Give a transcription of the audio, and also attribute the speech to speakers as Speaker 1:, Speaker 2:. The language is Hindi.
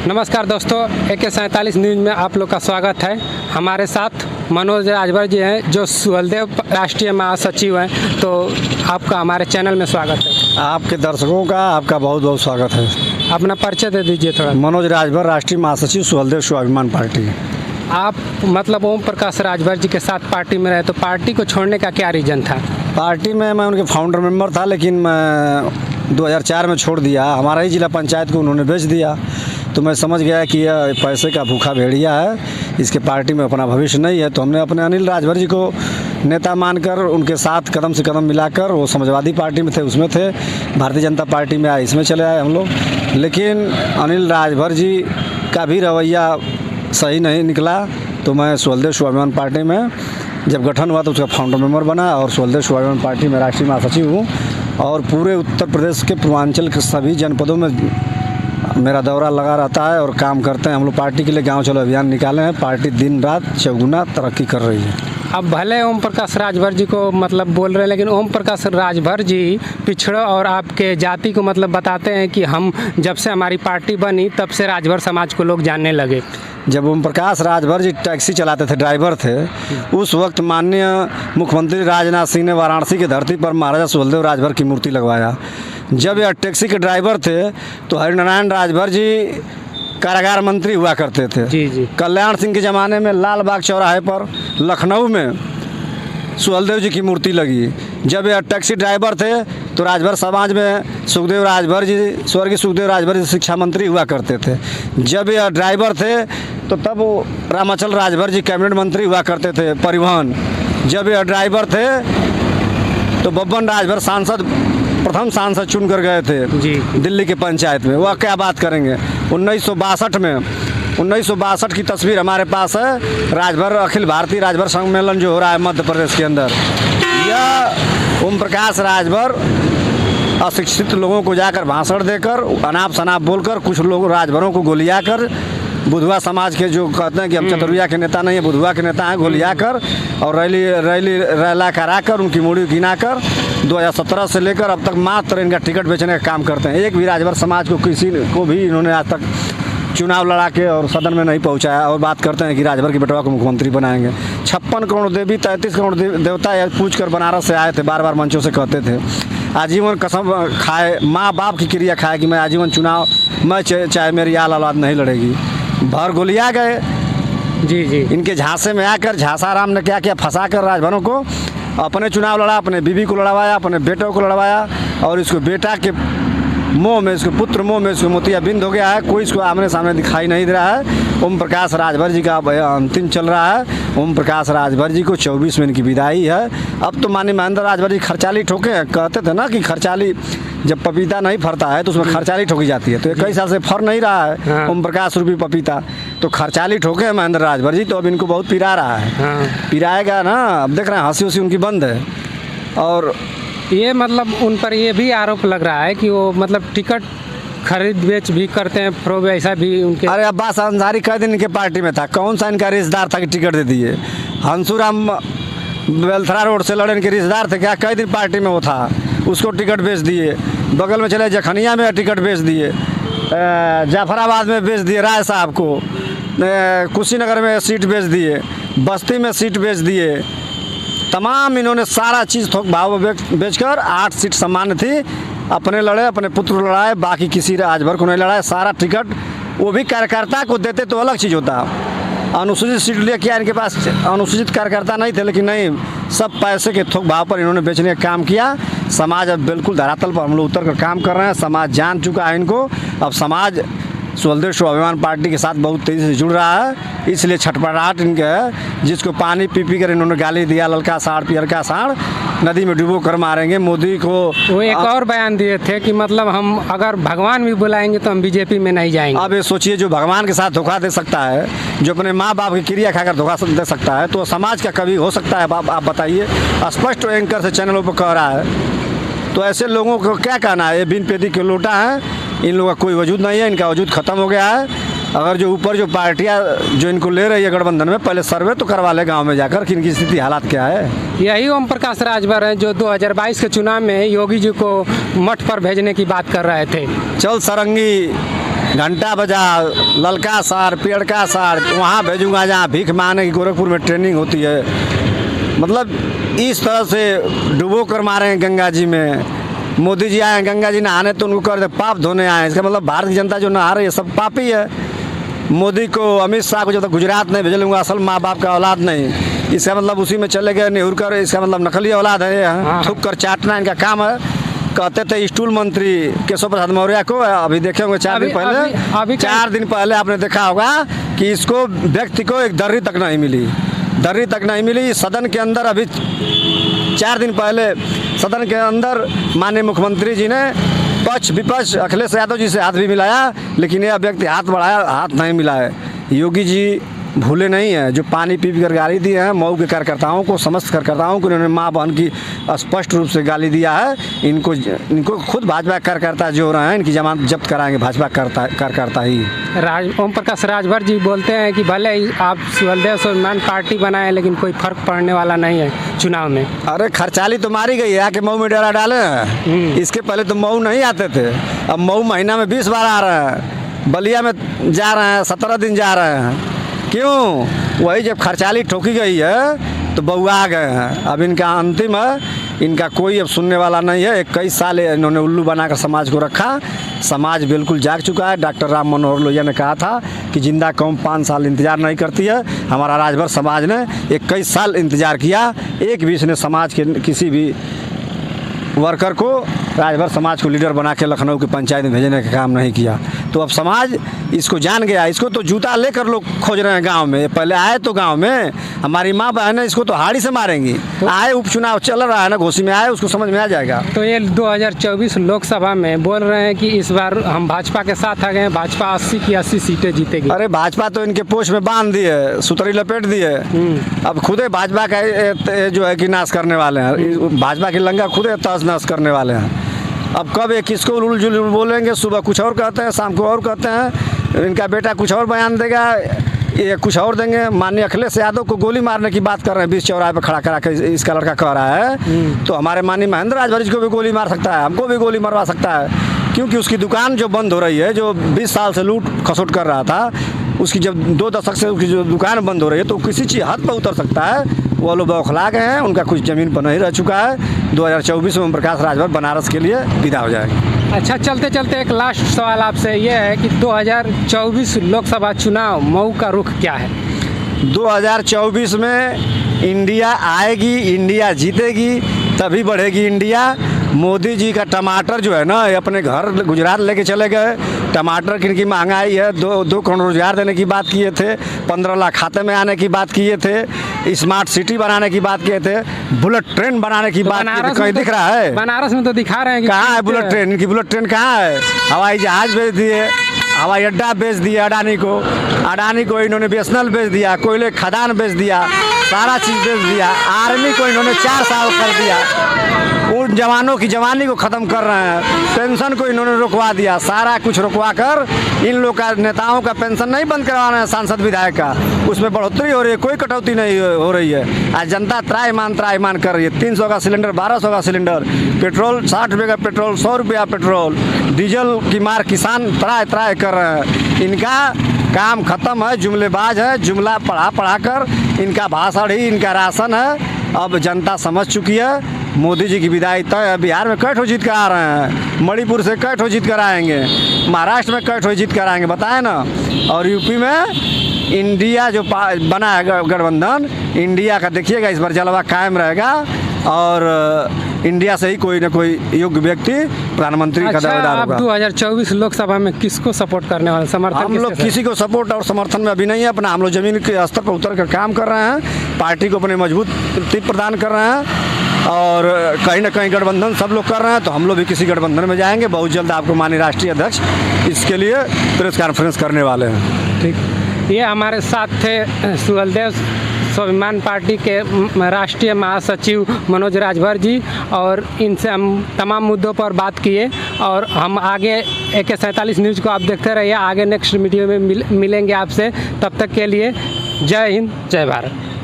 Speaker 1: नमस्कार दोस्तों, AK-47 न्यूज़ में आप लोग का स्वागत है। हमारे साथ मनोज राजभर जी हैं जो सुहलदेव राष्ट्रीय महासचिव हैं। तो आपका हमारे चैनल में स्वागत है।
Speaker 2: आपके दर्शकों का आपका बहुत बहुत स्वागत है।
Speaker 1: अपना परिचय दे दीजिए थोड़ा।
Speaker 2: मनोज राजभर, राष्ट्रीय महासचिव सुहलदेव स्वाभिमान पार्टी।
Speaker 1: आप मतलब ओम प्रकाश राजभर जी के साथ पार्टी में रहे, तो पार्टी को छोड़ने का क्या रीज़न था?
Speaker 2: पार्टी में मैं उनके फाउंडर मेंबर था, लेकिन मैं 2004 में छोड़ दिया। हमारा ही जिला पंचायत को उन्होंने बेच दिया, तो मैं समझ गया कि यह पैसे का भूखा भेड़िया है, इसके पार्टी में अपना भविष्य नहीं है। तो हमने अपने अनिल राजभर जी को नेता मानकर उनके साथ कदम से कदम मिलाकर, वो समाजवादी पार्टी में थे उसमें थे, भारतीय जनता पार्टी में आए इसमें चले आए हम लोग। लेकिन अनिल राजभर जी का भी रवैया सही नहीं निकला, तो मैं सुहलदेव स्वाभिमान पार्टी में जब गठन हुआ तो उसका फाउंडर मेंबर बना और सुहलदेव स्वाभिमान पार्टी में राष्ट्रीय महासचिव हूँ। और पूरे उत्तर प्रदेश के पूर्वांचल के सभी जनपदों में मेरा दौरा लगा रहता है और काम करते हैं हम लोग। पार्टी के लिए गांव चलो अभियान निकाले हैं। पार्टी दिन रात चौगुना तरक्की कर रही है।
Speaker 1: अब भले ओम प्रकाश राजभर जी को मतलब बोल रहे हैं, लेकिन ओम प्रकाश राजभर जी पिछड़ों और आपके जाति को मतलब बताते हैं कि हम जब से हमारी पार्टी बनी तब से राजभर समाज को लोग जानने लगे।
Speaker 2: जब ओम प्रकाश राजभर जी टैक्सी चलाते थे, ड्राइवर थे, उस वक्त माननीय मुख्यमंत्री राजनाथ सिंह ने वाराणसी की धरती पर महाराजा सुहलदेव राजभर की मूर्ति लगवाया। जब यह टैक्सी के ड्राइवर थे तो हरिनारायण राजभर जी कारागार मंत्री हुआ करते थे।
Speaker 1: जी।
Speaker 2: कल्याण सिंह के ज़माने में लाल बाग चौराहे पर लखनऊ में सुहलदेव जी की मूर्ति लगी। जब यह टैक्सी ड्राइवर थे तो राजभर समाज में सुखदेव राजभर जी, स्वर्गीय सुखदेव राजभर जी शिक्षा मंत्री हुआ करते थे। जब यह ड्राइवर थे तो तब वो रामाचल राजभर जी कैबिनेट मंत्री हुआ करते थे परिवहन। जब यह ड्राइवर थे तो बब्बन राजभर प्रथम सांसद चुन कर गए थे
Speaker 1: जी
Speaker 2: दिल्ली के पंचायत में। वह क्या बात करेंगे। 1962 की तस्वीर हमारे पास है। राजभर अखिल भारतीय राजभर सम्मेलन जो हो रहा है मध्य प्रदेश के अंदर, यह ओम प्रकाश राजभर अशिक्षित लोगों को जाकर भाषण देकर अनाप शनाप बोलकर, कुछ लोग राजभरों को गोलिया कर, बुधवा समाज के जो कहते हैं कि हम चतुरिया के नेता नहीं है, बुधवा के नेता हैं, गोलिया कर और रैला कराकर उनकी मूड़ी गिनाकर 2017 से लेकर अब तक मात्र इनका टिकट बेचने का काम करते हैं। एक भी राजभर समाज को किसी को भी इन्होंने आज तक चुनाव लड़ा के और सदन में नहीं पहुंचाया। और बात करते हैं कि राजभर की बेटवा को मुख्यमंत्री बनाएंगे। 56 करोड़ देवी 33 करोड़ देवता पूछ कर बनारस से आए थे, बार बार मंचों से कहते थे। आजीवन कसम खाए, माँ बाप की क्रिया खाए कि मैं आजीवन चुनाव, मैं चाहे मेरी आल औलाद नहीं लड़ेगी। भर गोलिया गए।
Speaker 1: जी।
Speaker 2: इनके झांसे में आकर झांसाराम ने क्या किया, फंसा कर राजभरों को अपने चुनाव लड़ा, अपने बीवी को लड़वाया, अपने बेटों को लड़वाया। और इसको बेटा के मोह में, इसको पुत्र मोह में इसको मोतियाबिंद हो गया है। कोई इसको आमने सामने दिखाई नहीं दे रहा है। ओम प्रकाश राजभर जी का अंतिम चल रहा है। ओम प्रकाश राजभर जी को 24 में इनकी विदाई है। अब तो माननीय महेंद्र राजभर जी खर्चाली ठोके, कहते थे ना कि खर्चाली जब पपीता नहीं फरता है तो उसमें खर्चाली ठोकी जाती है। तो कई साल से फर नहीं रहा है
Speaker 1: हाँ।
Speaker 2: ओम प्रकाश रूपी पपीता, तो खर्चाली ठोके हैं महेंद्र राजभर जी। तो अब इनको बहुत पिरा रहा है।
Speaker 1: हाँ।
Speaker 2: पिराएगा ना। अब देख रहे हैं हंसी उसी उनकी बंद है। और
Speaker 1: ये मतलब उन पर ये भी आरोप लग रहा है कि वो मतलब टिकट खरीद बेच भी करते हैं, फ्रोब ऐसा भी उनके।
Speaker 2: अरे अब्बास अंसारी कई दिन इनके पार्टी में था, कौन सा इनका रिश्तेदार था कि टिकट दे दिए। हंसूराम बेलथरा रोड से लड़े, इनके रिश्तेदार थे क्या, कई दिन पार्टी में वो था, उसको टिकट बेच दिए। बगल में चले जखनिया में टिकट बेच दिए, जाफराबाद में बेच दिए राय साहब को, कुशीनगर में सीट बेच दिए, बस्ती में सीट बेच दिए। तमाम इन्होंने सारा चीज़ थोक भाव बेचकर 8 सीट सामान्य थी, अपने लड़े, अपने पुत्र लड़ाए, बाकी किसी राजभर को नहीं लड़ाए। सारा टिकट वो भी कार्यकर्ता को देते तो अलग चीज़ होता। अनुसूचित सीट लिए क्या इनके पास अनुसूचित कार्यकर्ता नहीं थे, लेकिन नहीं, सब पैसे के थोक भाव पर इन्होंने बेचने का काम किया। समाज अब बिल्कुल धरातल पर हम लोग उतर कर काम कर रहे हैं। समाज जान चुका है इनको। अब समाज सुहलदेव स्वाभिमान पार्टी के साथ बहुत तेज़ी से जुड़ रहा है, इसलिए छटपटाहट इनके है। जिसको पानी पी पी कर इन्होंने गाली दिया, ललका साढ़ पियर का साढ़, नदी में डुबो कर मारेंगे मोदी को।
Speaker 1: वो एक और बयान दिए थे कि मतलब हम अगर भगवान भी बुलाएंगे तो हम बीजेपी में नहीं जाएंगे।
Speaker 2: अब ये सोचिए, जो भगवान के साथ धोखा दे सकता है, जो अपने माँ बाप की क्रिया खाकर धोखा दे सकता है, तो समाज का कभी हो सकता है? आप बताइए। स्पष्ट एंकर से चैनलों पर कह रहा है। तो ऐसे लोगों को क्या कहना है, ये बिन पेदी के लोटा हैं, इन लोगों का कोई वजूद नहीं है, इनका वजूद ख़त्म हो गया है। अगर जो ऊपर जो पार्टियां जो इनको ले रही है गठबंधन में, पहले सर्वे तो करवा ले गांव में जाकर कि इनकी स्थिति हालात क्या है।
Speaker 1: यही ओम प्रकाश राजभर हैं जो 2022 के चुनाव में योगी जी को मठ पर भेजने की बात कर रहे थे।
Speaker 2: चल सरंगी घंटा बजा, ललका सार, पेड़का सार, वहाँ भेजूंगा जहाँ भीख मांगने की गोरखपुर में ट्रेनिंग होती है। मतलब इस तरह से डुबो कर मारे हैं गंगा जी में। मोदी जी आए हैं गंगा जी नहाने तो उनको कर दे पाप धोने आए हैं। इसका मतलब भारत की जनता जो नहा रही है सब पापी है। मोदी को, अमित शाह को जब तक गुजरात नहीं भेजूंगा, असल माँ बाप का औलाद नहीं, इसका मतलब उसी में चले गए नेहरू कर, इसका मतलब नकली औलाद है।
Speaker 1: हाँ।
Speaker 2: थूक कर चाटना इनका काम है। कहते थे स्टूल मंत्री केशव प्रसाद मौर्य को, अभी देखे होंगे 4 दिन पहले,
Speaker 1: अभी
Speaker 2: 4 दिन पहले आपने देखा होगा कि इसको व्यक्ति को एक दर्री तक नहीं मिली, दर्री तक नहीं मिली। सदन के अंदर अभी 4 दिन पहले सदन के अंदर माननीय मुख्यमंत्री जी ने पक्ष विपक्ष अखिलेश यादव जी से हाथ भी मिलाया, लेकिन यह व्यक्ति हाथ बढ़ाया, हाथ नहीं मिला है। योगी जी भूले नहीं हैं, जो पानी पी कर गाली दिए हैं मऊ के कार्यकर्ताओं को, समस्त कार्यकर्ताओं को इन्होंने माँ बहन की स्पष्ट रूप से गाली दिया है। इनको खुद भाजपा कार्यकर्ता जो हो रहे हैं, इनकी जमानत जब्त कराएंगे भाजपा कार्यकर्ता ही।
Speaker 1: ओम प्रकाश राजभर जी बोलते हैं कि भले ही आप सुहलदेव स्वाभिमान पार्टी बनाए, लेकिन कोई फर्क पड़ने वाला नहीं है चुनाव में।
Speaker 2: अरे खर्चाली तो मारी गई है, आके मऊ में डेरा डाले हैं। इसके पहले तो मऊ नहीं आते थे, अब मऊ महीना में 20 बार आ रहे हैं। बलिया में जा रहे हैं, 17 दिन जा रहे हैं। क्यों? वही जब खर्चाली ठोकी गई है तो बउआ गए हैं। अब इनका अंतिम है, इनका कोई अब सुनने वाला नहीं है। 21 साल इन्होंने उल्लू बनाकर समाज को रखा। समाज बिल्कुल जाग चुका है। डॉक्टर राम मनोहर लोहिया ने कहा था कि जिंदा कौम 5 साल इंतजार नहीं करती है। हमारा राजभर समाज ने 21 साल इंतजार किया। एक भी इसने समाज के किसी भी वर्कर को, राजभर समाज को लीडर बना के लखनऊ की पंचायत में भेजने का काम नहीं किया। तो अब समाज इसको जान गया। इसको तो जूता लेकर लोग खोज रहे हैं गांव में। पहले आए तो गांव में हमारी माँ बहन है, इसको तो हाड़ी से मारेंगी। आए, उपचुनाव चल रहा है ना, घोसी में आए, उसको समझ में आ जाएगा।
Speaker 1: तो ये 2024 लोकसभा में बोल रहे हैं कि इस बार हम भाजपा के साथ आ गए, भाजपा 80 की 80 सीटें जीतेगी।
Speaker 2: अरे भाजपा तो इनके पोष में बांध दिए, सुतरी लपेट दिए। अब खुदे भाजपा का जो है कि नाश करने वाले हैं। भाजपा की लंगा खुदे तहस नहस करने वाले हैं। अब कब ये किसको उलझुल जुलझुल बोलेंगे, सुबह कुछ और कहते हैं, शाम को और कहते हैं। इनका बेटा कुछ और बयान देगा, ये कुछ और देंगे। माननीय अखिलेश यादव को गोली मारने की बात कर रहे हैं, बीच चौराहे पर खड़ा करा के इसका लड़का कह रहा है। तो हमारे माननीय महेंद्र राजभर जी को भी गोली मार सकता है, हमको भी गोली मरवा सकता है। क्योंकि उसकी दुकान जो बंद हो रही है, जो 20 साल से लूट खसोट कर रहा था, उसकी जब 2 दशक से उसकी जो दुकान बंद हो रही है, तो किसी चीज़ हद पर उतर सकता है। वो लोग बौखला गए हैं, उनका कुछ ज़मीन पर नहीं रह चुका है। 2024 में ओम प्रकाश राजभर बनारस के लिए विदा हो जाएगा।
Speaker 1: अच्छा, चलते चलते एक लास्ट सवाल आपसे ये है कि 2024 लोकसभा चुनाव मऊ का रुख क्या है?
Speaker 2: 2024 में इंडिया आएगी, इंडिया जीतेगी, तभी बढ़ेगी इंडिया। मोदी जी का टमाटर जो है ना, ये अपने घर गुजरात लेके चले गए। टमाटर की महंगाई है, 2 करोड़ रोजगार देने की बात किए थे, 15 लाख खाते में आने की बात किए थे, स्मार्ट सिटी बनाने की बात किए थे, बुलेट ट्रेन बनाने की बात किए थे। कहीं दिख रहा है?
Speaker 1: बनारस में तो दिखा रहे हैं कि
Speaker 2: कहाँ है बुलेट ट्रेन? इनकी बुलेट ट्रेन कहाँ है? हवाई जहाज भेज दिए, हवाई अड्डा बेच दिया अडानी को इन्होंने बीएसएनएल बेच दिया, कोयले खदान बेच दिया, सारा चीज़ बेच दिया। आर्मी को इन्होंने 4 साल कर दिया, उन जवानों की जवानी को ख़त्म कर रहे हैं। पेंशन को इन्होंने रुकवा दिया, सारा कुछ रुकवा कर इन लोग का, नेताओं का पेंशन नहीं बंद करवा रहे हैं, सांसद विधायक का, उसमें बढ़ोतरी हो रही है, कोई कटौती नहीं हो रही है। आज जनता त्राईमान कर रही है। 300 का सिलेंडर, 1200 का सिलेंडर, पेट्रोल 60 रुपये का पेट्रोल, 100 रुपया पेट्रोल, डीजल की मार किसान त्राय कर रहे हैं। इनका काम खत्म है, जुमलेबाज है, जुमला पढ़ा कर इनका भाषण ही इनका राशन है। अब जनता समझ चुकी है। मोदी जी की विदाई तय है। बिहार में कई ठो जीत कर आ रहे हैं, मणिपुर से कई ठो जीत कर आएंगे, महाराष्ट्र में कई ठो जीत कर आएंगे, बताए ना। और यूपी में इंडिया जो बना है गठबंधन, इंडिया का देखिएगा इस बार जलवा कायम रहेगा। और इंडिया से ही कोई ना कोई योग्य व्यक्ति प्रधानमंत्री का दावेदार होगा।
Speaker 1: 2024 लोकसभा में किसको सपोर्ट करने वाले? समर्थन
Speaker 2: हम लोग किसी को सपोर्ट और समर्थन में अभी नहीं है। अपना हम लोग जमीन के स्तर पर उतर कर काम कर रहे हैं, पार्टी को अपने मजबूती प्रदान कर रहे हैं। और कहीं ना कहीं गठबंधन सब लोग कर रहे हैं, तो हम लोग भी किसी गठबंधन में जाएंगे। बहुत जल्द आपको माननीय राष्ट्रीय अध्यक्ष इसके लिए प्रेस कॉन्फ्रेंस करने वाले हैं।
Speaker 1: ठीक, ये हमारे साथ थे सुहलदेव स्वाभिमान पार्टी के राष्ट्रीय महासचिव मनोज राजभर जी, और इनसे हम तमाम मुद्दों पर बात किए। और हम आगे AK47 न्यूज़ को आप देखते रहिए। आगे नेक्स्ट वीडियो में मिलेंगे आपसे। तब तक के लिए जय हिंद, जय भारत।